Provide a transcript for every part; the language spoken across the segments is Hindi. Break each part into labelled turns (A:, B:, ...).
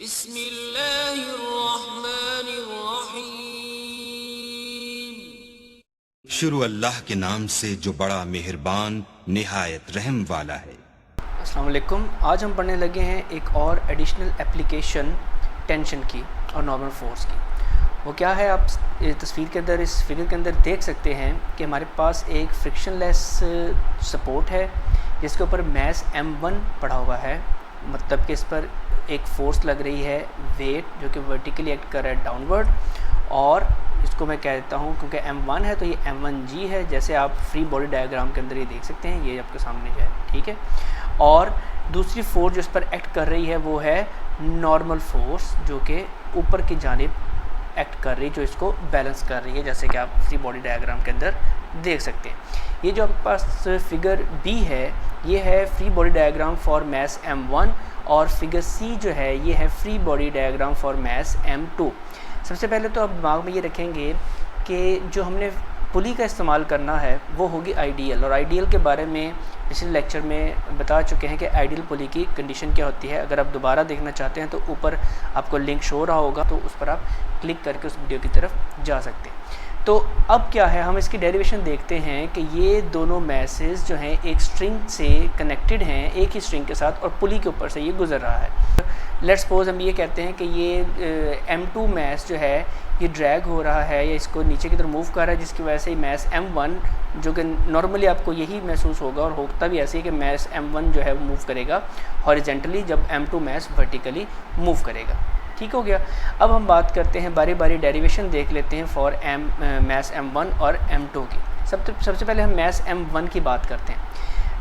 A: बिस्मिल्लाहिर्रहमानिर्रहीम।
B: शुरू अल्लाह के नाम से जो बड़ा मेहरबान निहायत रहम वाला है।
C: अस्सलाम वालेकुम। आज हम पढ़ने लगे हैं एक और एडिशनल एप्लीकेशन टेंशन की और नॉर्मल फोर्स की। वो क्या है, आप तस्वीर के अंदर, इस फिगर के अंदर देख सकते हैं कि हमारे पास एक फ्रिक्शनलेस सपोर्ट है जिसके ऊपर मैस M1 पड़ा हुआ है। मतलब कि इस पर एक फोर्स लग रही है, वेट, जो कि वर्टिकली एक्ट कर रहा है डाउनवर्ड। और इसको मैं कह देता हूँ, क्योंकि M1 है तो ये M1G है, जैसे आप फ्री बॉडी डायग्राम के अंदर ये देख सकते हैं, ये आपके सामने जो है, ठीक है। और दूसरी फोर्स जो इस पर एक्ट कर रही है वो है नॉर्मल फोर्स, जो कि ऊपर की जानिब एक्ट कर रही है, जो इसको बैलेंस कर रही है, जैसे कि आप फ्री बॉडी डायग्राम के अंदर देख सकते हैं। ये जो आपके पास फिगर B है, ये है free body diagram for mass M1, और फिगर C जो है ये है free body diagram for mass M2। सबसे पहले तो आप दिमाग में ये रखेंगे कि जो हमने पुली का इस्तेमाल करना है वो होगी आइडियल, और आइडियल के बारे में पिछले लेक्चर में बता चुके हैं कि आइडियल पुली की कंडीशन क्या होती है। अगर आप दोबारा देखना चाहते हैं तो ऊपर आपको लिंक शो हो रहा होगा, तो उस पर आप क्लिक करके उस वीडियो की तरफ जा सकते हैं। तो अब क्या है, हम इसकी डेरिवेशन देखते हैं कि ये दोनों मैसेज जो हैं एक स्ट्रिंग से कनेक्टेड हैं, एक ही स्ट्रिंग के साथ, और पुली के ऊपर से ये गुजर रहा है। लेट्स सपोज हम ये कहते हैं कि ये M2 मैस जो है ये ड्रैग हो रहा है या इसको नीचे की तरफ मूव कर रहा है, जिसकी वजह से मैस M1, जो कि नॉर्मली आपको यही महसूस होगा और होता भी ऐसे ही कि मैस M1 जो है वो मूव करेगा हॉरिजेंटली, जब M2 मैस वर्टिकली मूव करेगा। ठीक हो गया। अब हम बात करते हैं, बारी बारी डेरिवेशन देख लेते हैं फॉर मैस M1 और M2 की। सबसे पहले हम मैस M1 की बात करते हैं।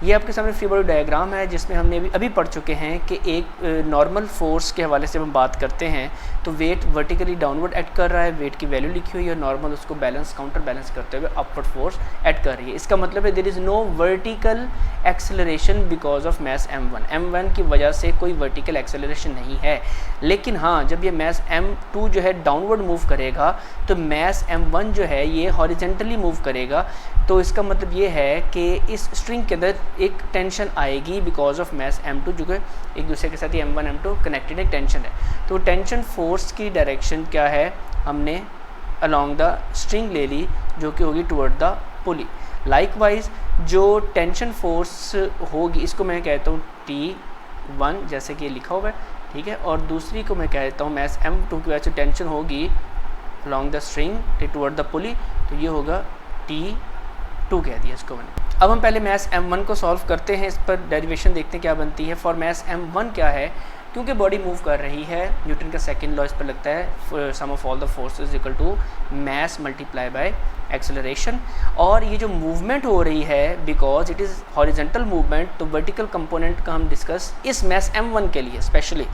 C: ये आपके सामने फ्री बॉडी डायग्राम है जिसमें हमने अभी पढ़ चुके हैं कि एक नॉर्मल फोर्स के हवाले से हम बात करते हैं तो वेट वर्टिकली डाउनवर्ड एक्ट कर रहा है, वेट की वैल्यू लिखी हुई है, नॉर्मल उसको बैलेंस काउंटर बैलेंस करते हुए अपवर्ड फोर्स एक्ट कर रही है। इसका मतलब है there is no vertical acceleration because of mass M1 की वजह से कोई वर्टिकल एक्सेलरेशन नहीं है। लेकिन हाँ, जब ये मैस M2 जो है डाउनवर्ड मूव करेगा तो मैस M1 जो है ये हॉरिजेंटली मूव करेगा। तो इसका मतलब ये है कि इस स्ट्रिंग के अंदर एक टेंशन आएगी बिकॉज ऑफ मैस M2, जो कि एक दूसरे के साथ ही M1 M2 कनेक्टेड एक टेंशन है। तो टेंशन फोर्स की डायरेक्शन क्या है, हमने अलोंग द स्ट्रिंग ले ली, जो कि होगी टुवर्ड द पुली। लाइकवाइज जो टेंशन फोर्स होगी, इसको मैं कहता हूँ T1, जैसे कि ये लिखा हुआ है, ठीक है। और दूसरी को मैं कहता हूँ मैस M2 की वजह से टेंशन होगी along the string toward the पुली, तो ये होगा T2 कह दिया इसको मैंने। अब हम पहले मैस M1 को सॉल्व करते हैं, इस पर डेरिवेशन देखते हैं क्या बनती है। फॉर मैस M1 क्या है, क्योंकि बॉडी मूव कर रही है, न्यूटन का सेकंड लॉ इस पर लगता है, sum of all the forces equal to mass multiply by acceleration. और ये जो मूवमेंट हो रही है because it is horizontal movement, तो वर्टिकल कंपोनेंट का हम डिस्कस इस मैस M1 के लिए, स्पेशली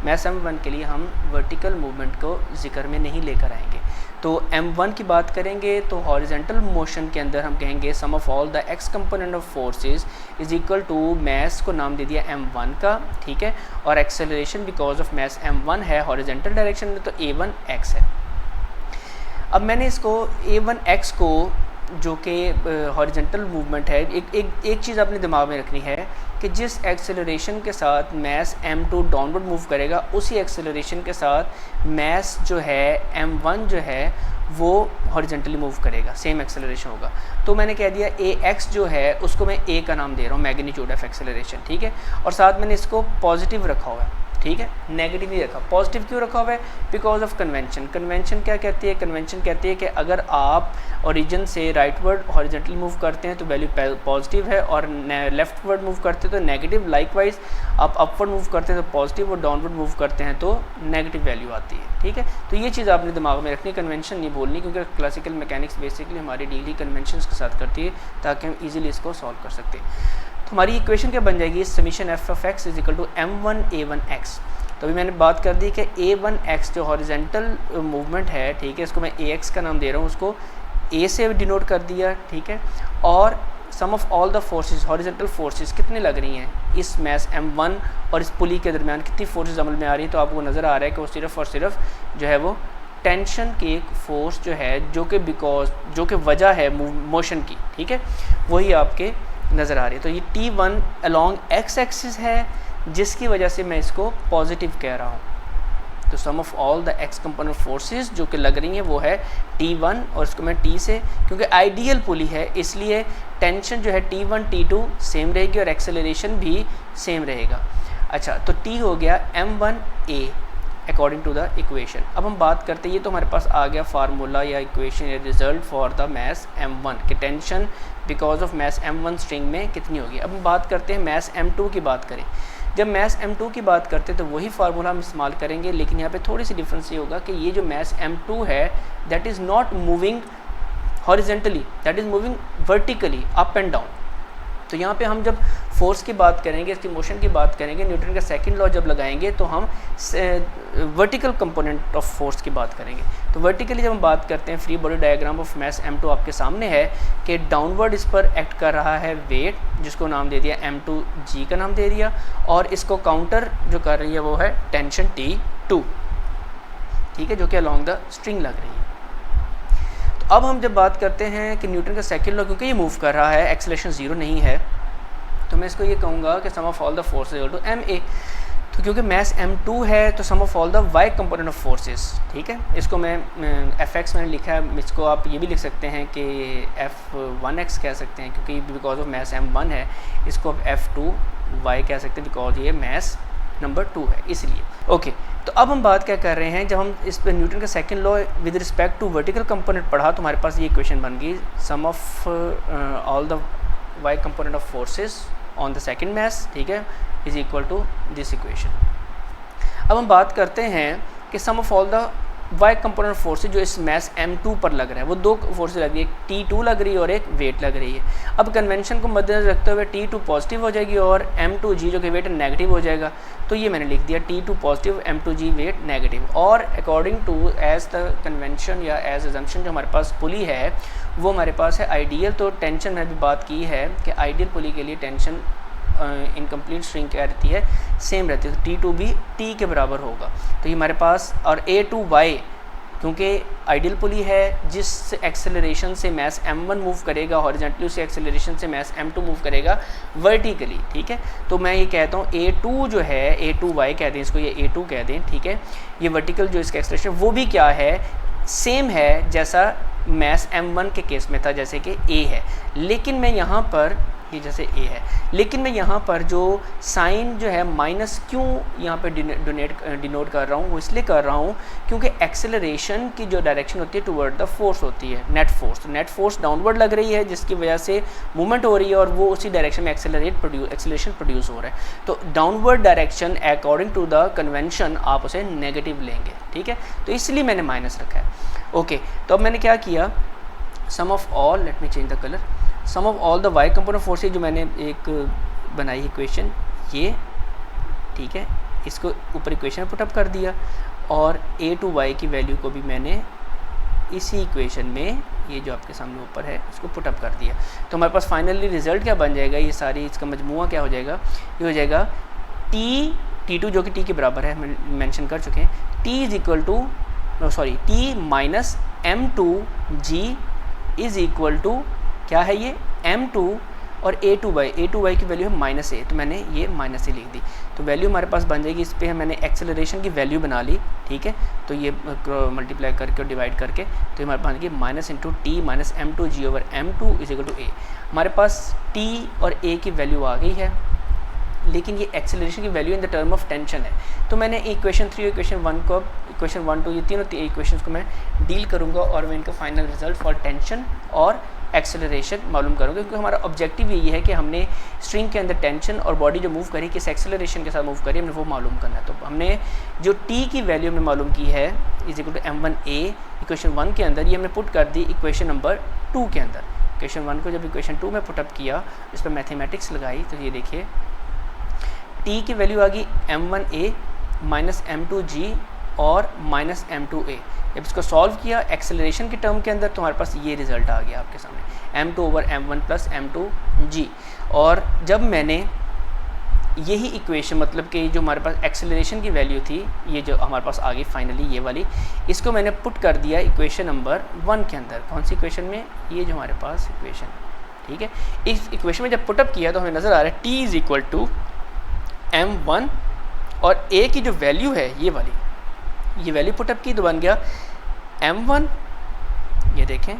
C: मैस M1 के लिए हम वर्टिकल मूवमेंट को जिक्र में नहीं लेकर आएंगे। तो M1 की बात करेंगे तो हॉरिजेंटल मोशन के अंदर हम कहेंगे sum of all the x component of forces is equal to mass को नाम दे दिया M1 का, ठीक है। और acceleration because of mass M1 है हॉरिजेंटल डायरेक्शन में, तो A1x है। अब मैंने इसको A1x को, जो कि हॉरिजेंटल मूवमेंट है, एक चीज़ आपने दिमाग में रखनी है कि जिस एक्सेलरेशन के साथ मैस M2 डाउनवर्ड मूव करेगा, उसी एक्सेलरेशन के साथ मैस जो है M1 जो है वो हॉरिजेंटली मूव करेगा, सेम एक्सेलरेशन होगा। तो मैंने कह दिया AX जो है उसको मैं A का नाम दे रहा हूँ, मैग्नीट्यूड ऑफ एक्सेलरेशन, ठीक है। और साथ मैंने इसको पॉजिटिव रखा हुआ है, ठीक है, नेगेटिव नहीं रखा। पॉजिटिव क्यों रखा हुआ है, बिकॉज ऑफ कन्वेंशन। कन्वेंशन क्या कहती है, कन्वेंशन कहती है कि अगर आप ओरिजिन से राइटवर्ड हॉरिजेंटली मूव करते हैं तो वैल्यू पॉजिटिव है, और लेफ्टवर्ड मूव करते हैं तो नेगेटिव। लाइकवाइज आप अपवर्ड मूव करते हैं तो पॉजिटिव, और डाउनवर्ड मूव करते हैं तो नेगेटिव वैल्यू आती है, ठीक है। तो ये चीज़ आपने दिमाग में रखनी, कन्वेंशन नहीं बोलनी, क्योंकि क्लासिकल मैकेनिक्स बेसिकली हमारी डील कन्वेंशन के साथ करती है ताकि हम ईजिली इसको सॉल्व कर सकते हैं। तो हमारी इक्वेशन क्या बन जाएगी, summation f of x is equal to M1 A1x। तो अभी मैंने बात कर दी कि A1x जो हॉरिजेंटल मूवमेंट है, ठीक है, इसको मैं AX का नाम दे रहा हूँ, उसको A से डिनोट कर दिया, ठीक है। और sum of all the forces, horizontal forces कितनी लग रही हैं इस मैस M1 और इस पुली के दरमियान, कितनी फोर्सेस अमल में आ रही हैं, तो आपको नज़र आ रहा है कि वो सिर्फ़ और सिर्फ जो है वो टेंशन की एक फोर्स जो है, जो कि वजह है मोशन की, ठीक है, वही आपके नज़र आ रही है। तो ये T1 अलोंग x एक्सिस है, जिसकी वजह से मैं इसको पॉजिटिव कह रहा हूँ, तो sum of all the x component forces जो कि लग रही हैं वो है T1 और इसको मैं T से, क्योंकि आइडियल पुली है इसलिए टेंशन जो है T1 T2 सेम रहेगी और एक्सेलरेशन भी सेम रहेगा। अच्छा, तो T हो गया m1a according to the equation. अब हम बात करते हैं, ये तो हमारे पास आ गया फार्मूला या इक्वेशन या result for the mass m1 कि tension because of mass m1 string में कितनी होगी। अब हम बात करते हैं मास m2 की बात करें। जब मास m2 की बात करते हैं तो वही फार्मूला हम इस्तेमाल करेंगे, लेकिन यहाँ पे थोड़ी सी डिफरेंस ये होगा कि ये जो मास m2 है that is not moving horizontally, that is moving vertically up and down. तो यहाँ पे हम जब फोर्स की बात करेंगे, इसकी मोशन की बात करेंगे, न्यूटन का सेकंड लॉ जब लगाएंगे तो हम वर्टिकल कंपोनेंट ऑफ फोर्स की बात करेंगे। तो वर्टिकली जब हम बात करते हैं, free body diagram of mass m2 आपके सामने है कि डाउनवर्ड इस पर एक्ट कर रहा है वेट, जिसको नाम दे दिया m2g का नाम दे दिया, और इसको काउंटर जो कर रही है वो है टेंशन T2, ठीक है, जो कि अलॉन्ग द स्ट्रिंग लग रही है। अब हम जब बात करते हैं कि न्यूटन का सेकंड लॉ, क्योंकि ये मूव कर रहा है, एक्सेलरेशन ज़ीरो नहीं है, तो मैं इसको ये कहूँगा कि sum of all the forces equal to ma। तो क्योंकि मास m2 है तो sum of all the y component of forces, ठीक है, इसको मैं fx मैंने लिखा है, इसको आप ये भी लिख सकते हैं कि f1x कह सकते हैं क्योंकि बिकॉज ऑफ मास m1 है, इसको आप f2y कह सकते हैं बिकॉज ये मास नंबर 2 है इसलिए। ओके, तो अब हम बात क्या कर रहे हैं, जब हम इस पर न्यूटन का second law with respect to vertical component पढ़ा तो हमारे पास ये इक्वेशन बन गई, sum of all the y component of forces on the second mass, ठीक है, is equal to this equation. अब हम बात करते हैं कि sum of all the y component forces जो इस मास m2 पर लग रहा है, वो दो फोर्सेज लग रही है, एक T2 लग रही है और एक वेट लग रही है। अब कन्वेंशन को मद्देनजर रखते हुए T2 पॉजिटिव हो जाएगी और m2g जो कि वेट नेगेटिव हो जाएगा, तो ये मैंने लिख दिया T2 positive m2g weight negative. और according to as the convention या एज अजम्पशन जो हमारे पास पुली है वो हमारे पास है आइडियल। तो टेंशन में भी बात की है कि आइडियल पुली के लिए टेंशन इनकम्प्लीट स्ट्रिंग क्या रहती है, सेम रहती है, तो T2 भी T के बराबर होगा। तो ये हमारे पास, और A2y क्योंकि आइडियल पुली है जिस एक्सेलरेशन से मास m1 मूव करेगा हॉरिजॉन्टली, उसी एक्सेलरेशन से मास m2 मूव करेगा वर्टिकली, ठीक है। तो मैं ये कहता हूँ A2 जो है, A2y कह दें इसको, ये A2 कह दें, ठीक है, ये वर्टिकल जो इसका एक्सेलरेशन वो भी क्या है, सेम है जैसा मास m1 के केस में था, जैसे कि A है। लेकिन मैं यहाँ पर, ये जैसे A है, लेकिन मैं यहाँ पर जो साइन जो है माइनस क्यों यहाँ पे डिनोट कर रहा हूँ, वो इसलिए कर रहा हूँ क्योंकि एक्सेलरेशन की जो डायरेक्शन होती है टुवर्ड द फोर्स होती है नेट फोर्स। तो नेट फोर्स डाउनवर्ड लग रही है जिसकी वजह से मूवमेंट हो रही है और वो उसी डायरेक्शन में एक्सेलरेशन प्रोड्यूस हो रहा है। तो downward direction according to the convention आप उसे नेगेटिव लेंगे, ठीक है, तो इसलिए मैंने माइनस रखा है। ओके, तो अब मैंने क्या किया, sum of all, let me change the colour, sum of all the y component forces जो मैंने एक बनाई इक्वेशन ये, ठीक है, इसको ऊपर इक्वेशन में पुटअप कर दिया और A2y की वैल्यू को भी मैंने इसी इक्वेशन में, ये जो आपके सामने ऊपर है, इसको पुटअप कर दिया। तो हमारे पास फाइनली रिजल्ट क्या बन जाएगा, ये सारी इसका मजमुआ क्या हो जाएगा, ये हो जाएगा T2 जो कि T के बराबर है, मेंशन कर चुके हैं, T is equal to T minus m2g is equal to क्या है, ये m2 और A2y की वैल्यू है -a, तो मैंने ये -a लिख दी। तो वैल्यू हमारे पास बन जाएगी, इस पर मैंने एक्सेलरेशन की वैल्यू बना ली, ठीक है, तो ये मल्टीप्लाई करके और डिवाइड करके तो हमारे पास बन गई -T minus m2g over m2 is equal to a। हमारे पास T और a की वैल्यू आ गई है, लेकिन ये एक्सेलरेशन की value in the term of tension है। तो मैंने इक्वेशन 3 और इक्वेशन 1 को, इक्वेशन 1 2 ये तीनों इक्वेशंस को मैं डील करूँगा और मैं इनका फाइनल रिजल्ट फॉर टेंशन और एक्सेलरेशन मालूम करूँगा, क्योंकि हमारा ऑब्जेक्टिव यही है कि हमने स्ट्रिंग के अंदर टेंशन और बॉडी जो मूव करी किस एक्सेलरेशन के साथ मूव करी हमने वो मालूम करना है। तो हमने जो T की वैल्यू हमने मालूम की है is equal to m1a equation 1 के अंदर, ये हमने पुट कर दी इक्वेशन नंबर 2 के अंदर। इक्वेशन 1 को जब इक्वेशन 2 में पुटअप किया, इस पर मैथमेटिक्स लगाई, तो ये देखिए T की वैल्यू आ गई m1a माइनस m2g और माइनस m2a। जब इसको सॉल्व किया एक्सेलरेशन के टर्म के अंदर तो हमारे पास ये रिज़ल्ट आ गया आपके सामने, m2 over m1 plus m2g। और जब मैंने यही इक्वेशन, मतलब कि जो हमारे पास एक्सेलरेशन की वैल्यू थी, ये जो हमारे पास आ गई फाइनली ये वाली, इसको मैंने पुट कर दिया इक्वेशन नंबर 1 के अंदर। कौन सी इक्वेशन में, ये जो हमारे पास इक्वेशन है, ठीक है। इस इक्वेशन में जब पुटअप किया तो हमें नज़र आ रहा है T is equal to m1 और a की जो वैल्यू है ये वाली, ये वैल्यू पुटअप की तो बन गया m1, ये देखें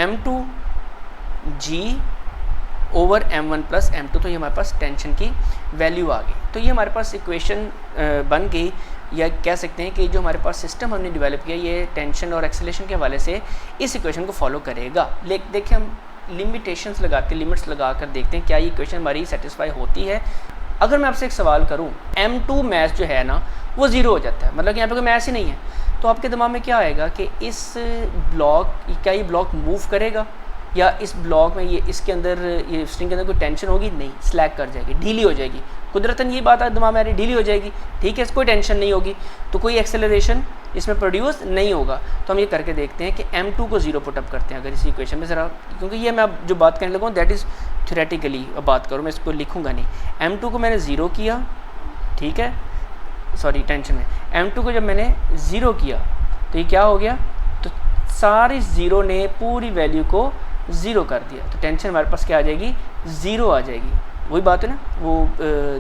C: m2 g over m1 plus m2, तो ये हमारे पास टेंशन की वैल्यू आ गई। तो ये हमारे पास इक्वेशन बन गई, या कह सकते हैं कि जो हमारे पास सिस्टम हमने डेवलप किया ये टेंशन और एक्सेलरेशन के हवाले से इस इक्वेशन को फॉलो करेगा। देखिए हम लिमिटेशंस लगाते, लिमिट्स लगा कर देखते हैं क्या ये इक्वेशन हमारी सेटिस्फाई होती है। अगर मैं आपसे एक सवाल करूं, m2 मैथ जो है ना वो ज़ीरो हो जाता है, मतलब कि यहाँ पे कोई मैथ ही नहीं है, तो आपके दिमाग में क्या आएगा कि इस ब्लॉक, क्या ये ब्लॉक मूव करेगा, या इस ब्लॉक में ये इसके अंदर, ये स्ट्रिंग के अंदर कोई टेंशन होगी? नहीं, स्लैक कर जाएगी, ढीली हो जाएगी। कुदरतन ये बात दिमाग में आ रही, ढीली हो जाएगी, ठीक है, कोई टेंशन नहीं होगी, तो कोई एक्सेलरेशन इसमें प्रोड्यूस नहीं होगा। तो हम ये करके देखते हैं कि m2 को ज़ीरो पुटअप करते हैं अगर इसी इक्वेशन में ज़रा, क्योंकि ये मैं अब जो बात करने लगा हूँ दैट इज़ थ्योरेटिकली बात करूँ, मैं इसको लिखूँगा नहीं। m2 को मैंने ज़ीरो किया, ठीक है, सॉरी टेंशन में m2 को जब मैंने ज़ीरो किया तो ये क्या हो गया, तो सारी ज़ीरो ने पूरी वैल्यू को ज़ीरो कर दिया, तो टेंशन हमारे पास क्या आ जाएगी, ज़ीरो आ जाएगी। वही बात है ना, वो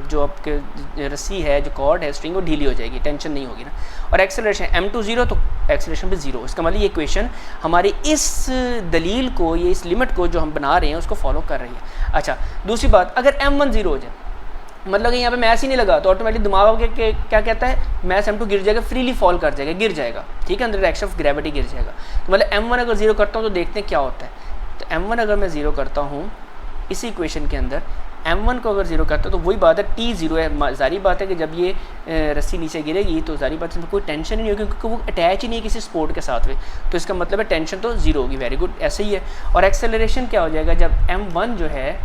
C: जो आपके रस्सी है, जो कॉर्ड है, स्ट्रिंग, वो ढीली हो जाएगी, टेंशन नहीं होगी ना। और एक्सेलरेशन m2 ज़ीरो, तो एक्सेलरेशन भी ज़ीरो। इसका मतलब ये इक्वेशन हमारी इस दलील को, ये इस लिमिट को जो हम बना रहे हैं उसको फॉलो कर रही है। अच्छा, दूसरी बात, अगर m1 ज़ीरो हो जाए, मतलब कि यहाँ पे मैथ ही नहीं लगा, तो ऑटोमेटिक दिमाग के क्या कहता है, मैथ m2 गिर जाएगा, फ्रीली फॉल कर जाएगा, गिर जाएगा, ठीक है, अंदर एक्शन ऑफ ग्रेविटी गिर जाएगा। तो मतलब m1 अगर ज़ीरो करता हूँ तो देखते हैं क्या होता है। तो m1 अगर मैं ज़ीरो करता हूँ इसी इक्वेशन के अंदर, m1 को अगर ज़ीरो करता हूँ तो वही बात है, t ज़ीरो है। जारी बात है कि जब ये रस्सी नीचे गिरेगी तो जारी बात है कोई टेंशन ही नहीं होगी, क्योंकि वो अटैच ही नहीं है किसी स्पोर्ट के साथ में, तो इसका मतलब है टेंशन तो ज़ीरो होगी। वेरी गुड, ऐसे ही है। और एक्सेलरेशन क्या हो जाएगा, जब m1 जो है,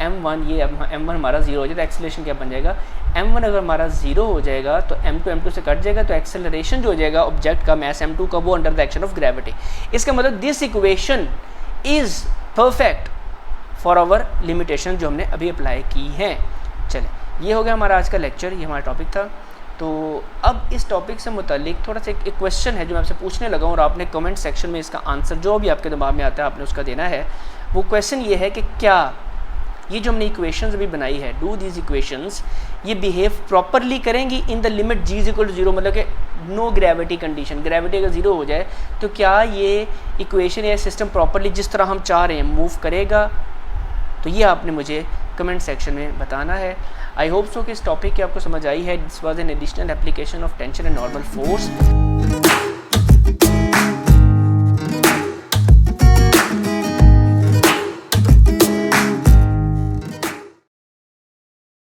C: m1 ये m1 हमारा ज़ीरो हो जाए तो एक्सेलरेशन क्या बन जाएगा, m1 अगर हमारा ज़ीरो हो जाएगा तो m2 से कट जाएगा, तो एक्सेलरेशन जो हो जाएगा ऑब्जेक्ट का, मैस m2 का, वो under the action of gravity. इसका मतलब this equation is perfect for our limitation जो हमने अभी अप्लाई की हैं। चले, ये हो गया हमारा आज का लेक्चर, ये हमारा टॉपिक था। तो अब इस टॉपिक से मुतालिक थोड़ा सा एक क्वेश्चन है जो मैं आपसे पूछने लगा हूँ, और आपने कमेंट सेक्शन में इसका आंसर जो भी आपके दिमाग में आता है आपने उसका देना है। वो क्वेश्चन ये है कि क्या ये जो हमने इक्वेशंस अभी बनाई है, डू दीज इक्वेशंस, ये बिहेव प्रॉपरली करेंगी in the limit g equal to zero, मतलब कि नो ग्रेविटी कंडीशन, ग्रेविटी अगर ज़ीरो हो जाए तो क्या ये इक्वेशन या सिस्टम प्रॉपरली जिस तरह हम चाह रहे हैं मूव करेगा? तो ये आपने मुझे कमेंट सेक्शन में बताना है। आई होप सो कि इस टॉपिक की आपको समझ आई है। This was an additional application of tension and normal force.